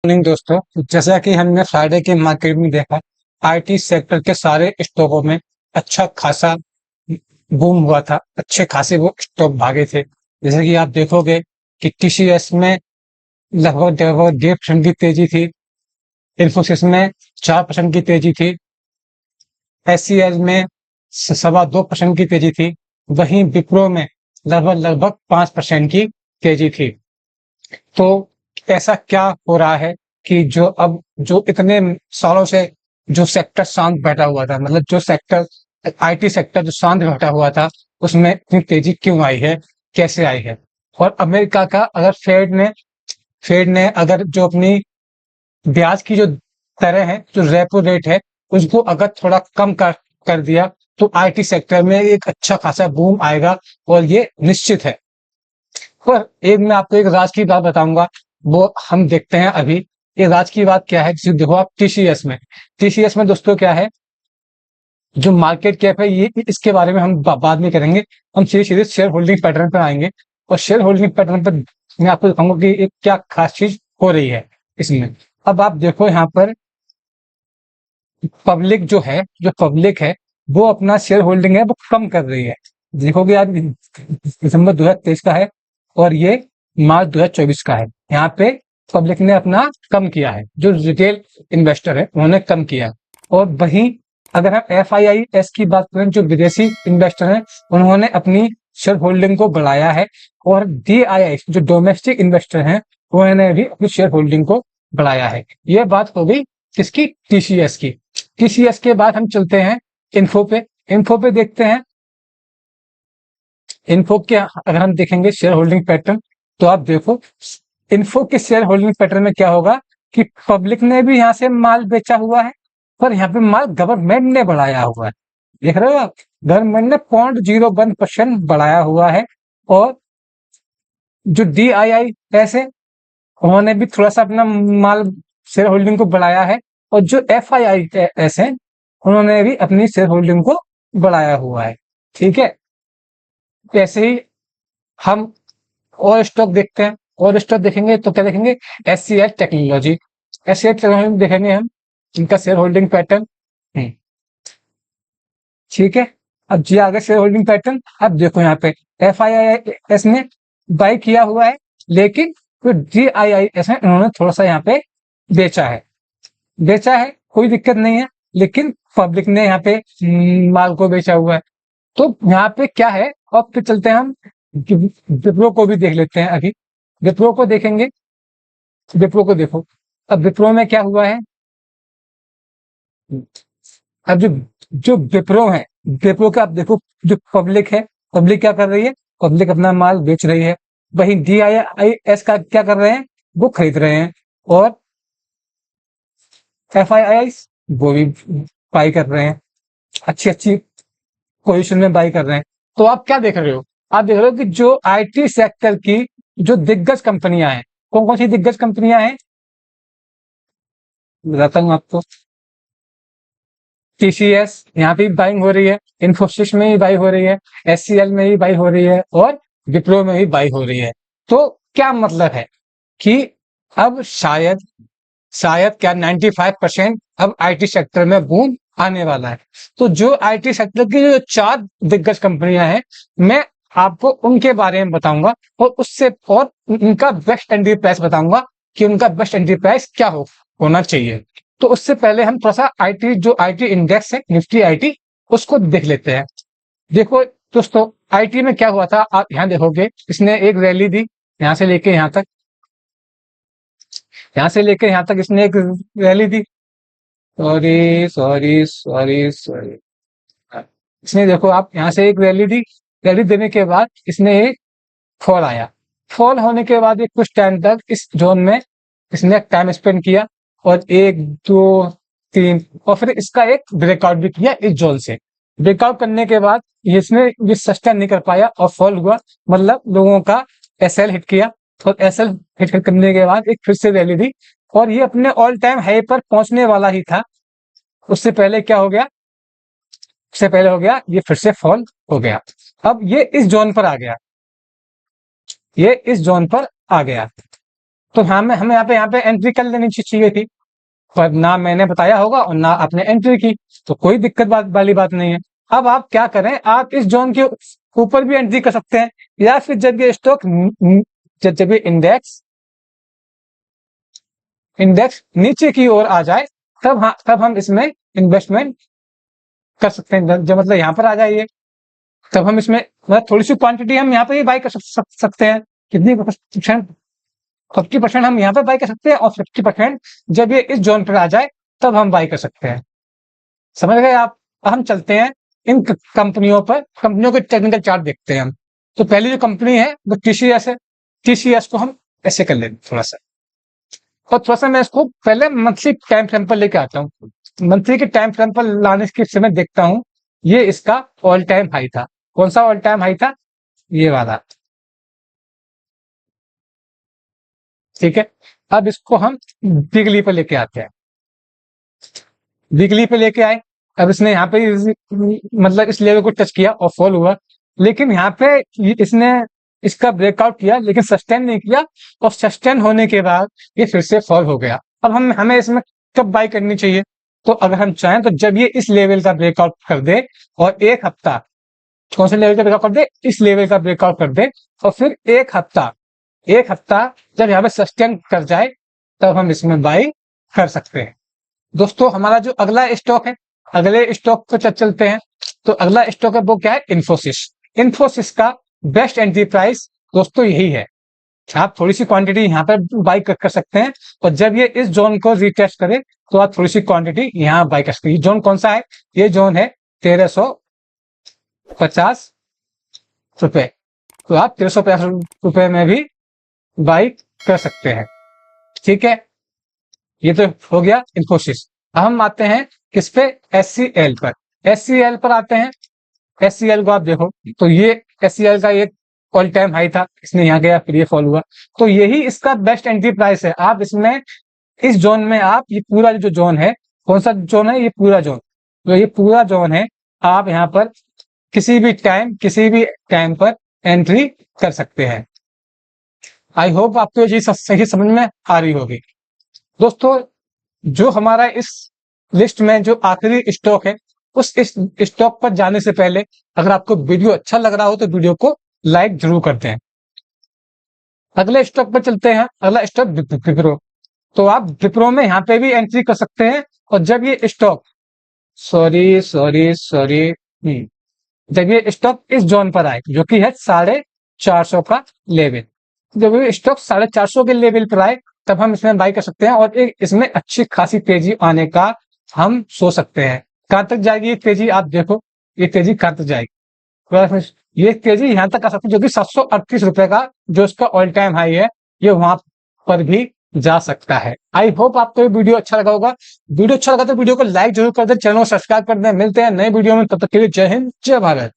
Morning दोस्तों, जैसा कि हमने फ्राइडे के मार्केट में देखा, आईटी सेक्टर के सारे स्टॉकों में अच्छा खासा बूम हुआ था। अच्छे खासे वो स्टॉक भागे थे। जैसे कि आप देखोगे कि टीसीएस में लगभग लगभग 1.5% की तेजी थी। इन्फोसिस में 4% की तेजी थी। एससीएल में 2.25% की तेजी थी। वहीं विप्रो में लगभग लगभग 5% की तेजी थी। तो ऐसा क्या हो रहा है कि जो इतने सालों से जो सेक्टर शांत बैठा हुआ था, मतलब जो सेक्टर आईटी सेक्टर जो शांत बैठा हुआ था, उसमें इतनी तेजी क्यों आई है, कैसे आई है? और अमेरिका का अगर फेड ने अगर जो अपनी ब्याज की जो दरें हैं, जो रेपो रेट है, उसको अगर थोड़ा कम कर दिया, तो आईटी सेक्टर में एक अच्छा खासा बूम आएगा, और ये निश्चित है। पर एक मैं आपको एक राज की बात बताऊंगा, वो हम देखते हैं अभी। ये राज की बात क्या है? जैसे देखो आप टीसीएस में दोस्तों क्या है, जो मार्केट कैप है, ये इसके बारे में हम बाद में करेंगे। हम सीधे सीधे शेयर होल्डिंग पैटर्न पर आएंगे, और शेयर होल्डिंग पैटर्न पर मैं आपको दिखाऊंगा कि एक क्या खास चीज हो रही है इसमें। अब आप देखो यहाँ पर जो पब्लिक है, वो अपना शेयर होल्डिंग है वो कम कर रही है। देखोगे आज दिसंबर 2023 का है, और ये मार्च 2024 का है। यहाँ पे पब्लिक ने अपना कम किया है, जो रिटेल इन्वेस्टर है उन्होंने कम किया है। और वहीं अगर हम एफआईआईएस की बात करें, जो विदेशी इन्वेस्टर हैं, उन्होंने अपनी शेयर होल्डिंग को बढ़ाया है। और डीआईआई जो डोमेस्टिक इन्वेस्टर हैं, उन्होंने भी अपनी शेयर होल्डिंग को बढ़ाया है। यह बात हो गई किसकी? टीसीएस की। टीसीएस के बाद हम चलते हैं इन्फो पे देखते हैं। इन्फो के अगर हम देखेंगे शेयर होल्डिंग पैटर्न, तो आप देखो इन्फो के शेयर होल्डिंग पैटर्न में क्या होगा कि पब्लिक ने भी यहाँ से माल बेचा हुआ है, पर यहाँ पे माल गवर्नमेंट ने बढ़ाया हुआ है। देख रहे हो आप, गवर्नमेंट ने 0.01% बढ़ाया हुआ है। और जो डीआईआई ऐसे, उन्होंने भी थोड़ा सा अपना माल शेयर होल्डिंग को बढ़ाया है। और जो एफआईआई ऐसे, उन्होंने भी अपनी शेयर होल्डिंग को बढ़ाया हुआ है। ठीक है, ऐसे ही हम और स्टॉक देखते हैं। और स्टॉक देखेंगे तो क्या देखेंगे? SCL technology. एससीएल टेक्नोलॉजी देखेंगे हम, इनका शेयर होल्डिंग पैटर्न। ठीक है, अब जी आगे शेयर होल्डिंग पैटर्न। अब देखो यहाँ पे एफआईआईएस ने बाई किया हुआ है, लेकिन जो डीआईआईएस है, उन्होंने थोड़ा सा यहाँ पे बेचा है, कोई दिक्कत नहीं है। लेकिन पब्लिक ने यहाँ पे माल को बेचा हुआ है। तो यहाँ पे क्या है? अब फिर चलते हैं हम विप्रो को भी देख लेते हैं। अभी विप्रो को देखेंगे। विप्रो को देखो, अब विप्रो में क्या हुआ है। अब जो विप्रो है, विप्रो का आप देखो, जो पब्लिक है, पब्लिक क्या कर रही है? पब्लिक अपना माल बेच रही है। वहीं डीआईआईएस का क्या कर रहे हैं? वो खरीद रहे हैं। और एफआईआई वो भी बाई कर रहे हैं, अच्छी अच्छी पोजीशन में बाई कर रहे हैं। तो आप क्या देख रहे हो? आप देख रहे हो कि जो आईटी सेक्टर की जो दिग्गज कंपनियां हैं, कौन कौन सी दिग्गज कंपनियां हैं बताता हूं आपको। टीसीएस, यहाँ पे भी बाइंग हो रही है। इन्फोसिस में भी बाई हो रही है। एचसीएल में भी बाई हो रही है। और विप्रो में भी बाई हो रही है। तो क्या मतलब है कि अब शायद शायद क्या 95% अब आईटी सेक्टर में बूम आने वाला है। तो जो आईटी सेक्टर की जो 4 दिग्गज कंपनियां हैं, मैं आपको उनके बारे में बताऊंगा, और उनका बेस्ट एंट्री प्राइस बताऊंगा कि उनका बेस्ट एंट्री प्राइस क्या होना चाहिए। तो उससे पहले हम थोड़ा सा आईटी इंडेक्स है, निफ्टी आईटी, उसको देख लेते हैं। देखो दोस्तों, आईटी में क्या हुआ था, आप यहाँ देखोगे, इसने एक रैली दी यहाँ से लेके यहाँ तक इसने एक रैली दी। सॉरी सॉरी सॉरी सॉरी, इसने देखो आप यहाँ से एक रैली देने के बाद इसने एक फॉल आया। फॉल होने के बाद एक कुछ टाइम तक इस जोन में इसने टाइम स्पेंड किया, और 1 2 3, और फिर इसका एक ब्रेकआउट भी किया इस जोन से। ब्रेकआउट करने के बाद इसने ये सस्टेन नहीं कर पाया और फॉल हुआ, मतलब लोगों का एसएल हिट किया। तो एसएल हिट करने के बाद एक फिर से रैली दी, और ये अपने ऑल टाइम हाई पर पहुंचने वाला ही था। उससे पहले क्या हो गया? उससे पहले हो गया ये फिर से फॉल हो गया। अब ये इस जोन पर आ गया। तो हमें यहाँ पे एंट्री कर लेनी चाहिए थी, पर ना मैंने बताया होगा और ना आपने एंट्री की, तो कोई दिक्कत वाली बात नहीं है। अब आप क्या करें, आप इस जोन के ऊपर भी एंट्री कर सकते हैं, या फिर जब ये स्टॉक जब ये इंडेक्स नीचे की ओर आ जाए, तब हम इसमें इन्वेस्टमेंट कर सकते हैं। जब मतलब यहाँ पर आ जाइए, तब हम इसमें मतलब थोड़ी सी क्वांटिटी हम यहाँ पे ही बाई कर सकते हैं। कितनी परसेंट? 50% हम यहाँ पे बाई कर सकते हैं, और 50% जब ये इस जोन पर आ जाए तब हम बाई कर सकते हैं। समझ गए आप? हम चलते हैं इन कंपनियों पर, कंपनियों के टेक्निकल चार्ट देखते हैं हम। तो पहली जो कंपनी है वो टीसीएस है। टीसीएस को हम ऐसे कर लेंगे थोड़ा सा, और थोड़ा सा मैं इसको पहले मंथली टाइम फ्रेम पर लेके आता हूँ। मंथली के टाइम फ्रेम पर लाने के समय देखता हूँ, ये इसका ऑल टाइम हाई था। कौन सा ऑल टाइम हाई था? ये वाला। ठीक है, अब इसको हम वीकली पे लेके आते हैं। वीकली पे लेके आए, अब इसने यहाँ पे मतलब इस लेवल को टच किया और फॉल हुआ, लेकिन यहाँ पे इसने इसका ब्रेकआउट किया लेकिन सस्टेन नहीं किया, और सस्टेन होने के बाद ये फिर से फॉल हो गया। अब हमें इसमें कब बाई करनी चाहिए? तो अगर हम चाहें तो जब ये इस लेवल का ब्रेकआउट कर दे और एक हफ्ता, कौन से लेवल का ब्रेकआउट कर दे? इस लेवल का ब्रेकआउट कर दे, और फिर एक हफ्ता जब यहाँ पे सस्टेन कर जाए, तब हम इसमें बाई कर सकते हैं। दोस्तों, हमारा जो अगला स्टॉक है, अगले स्टॉक को चलते हैं। तो अगला स्टॉक है वो क्या है? इन्फोसिस। इन्फोसिस का बेस्ट एंट्री प्राइस दोस्तों यही है। आप थोड़ी सी क्वांटिटी यहाँ पर बाई कर सकते हैं, और जब ये इस जोन को रिटेस्ट करे तो आप थोड़ी सी क्वांटिटी यहाँ बाई कर सकते हैं। जोन कौन सा है? ये जोन है 1350 रुपए। तो आप 1350 रुपए में भी बाई कर सकते हैं। ठीक है, ये तो हो गया इन्फोसिस। हम आते हैं किस पे? एचसीएल पर। एचसीएल पर आते हैं। एचसीएल को आप देखो, तो ये एचसीएल का एक ऑल टाइम हाई था, इसने यहाँ गया फिर ये फॉल हुआ, तो यही इसका बेस्ट एंट्री प्राइस है। आप इसमें इस जोन में आप ये पूरा जो जोन है, कौन सा जोन है? ये पूरा जोन, तो ये पूरा जोन है, आप यहाँ पर किसी भी टाइम पर एंट्री कर सकते हैं। आई होप आपको ये चीज सही समझ में आ रही होगी। दोस्तों, जो हमारा इस लिस्ट में जो आखिरी स्टॉक है, उस इस स्टॉक पर जाने से पहले अगर आपको वीडियो अच्छा लग रहा हो तो वीडियो को लाइक जरूर करते हैं। अगले स्टॉक पर चलते हैं। अगला स्टॉक विप्रो। तो आप विप्रो में यहाँ पे भी एंट्री कर सकते हैं, और जब ये स्टॉक सॉरी जब ये स्टॉक इस जोन पर आए, जो कि है 450 का लेवल, जब ये स्टॉक 450 के लेवल पर आए, तब हम इसमें बाई कर सकते हैं, और एक इसमें अच्छी खासी तेजी आने का हम सोच सकते हैं। कहां तक जाएगी ये तेजी? आप देखो ये तेजी कहां तक जाएगी। ये तेजी यहां तक आ सकती है, जो कि 738 रुपए का जो इसका ऑल टाइम हाई है, ये वहां पर भी जा सकता है। आई होप आपको ये वीडियो अच्छा लगा होगा। वीडियो अच्छा लगा तो वीडियो को लाइक जरूर कर दें, चैनल को सब्सक्राइब कर दें। मिलते हैं नए वीडियो में, तब तक के लिए जय हिंद, जय भारत।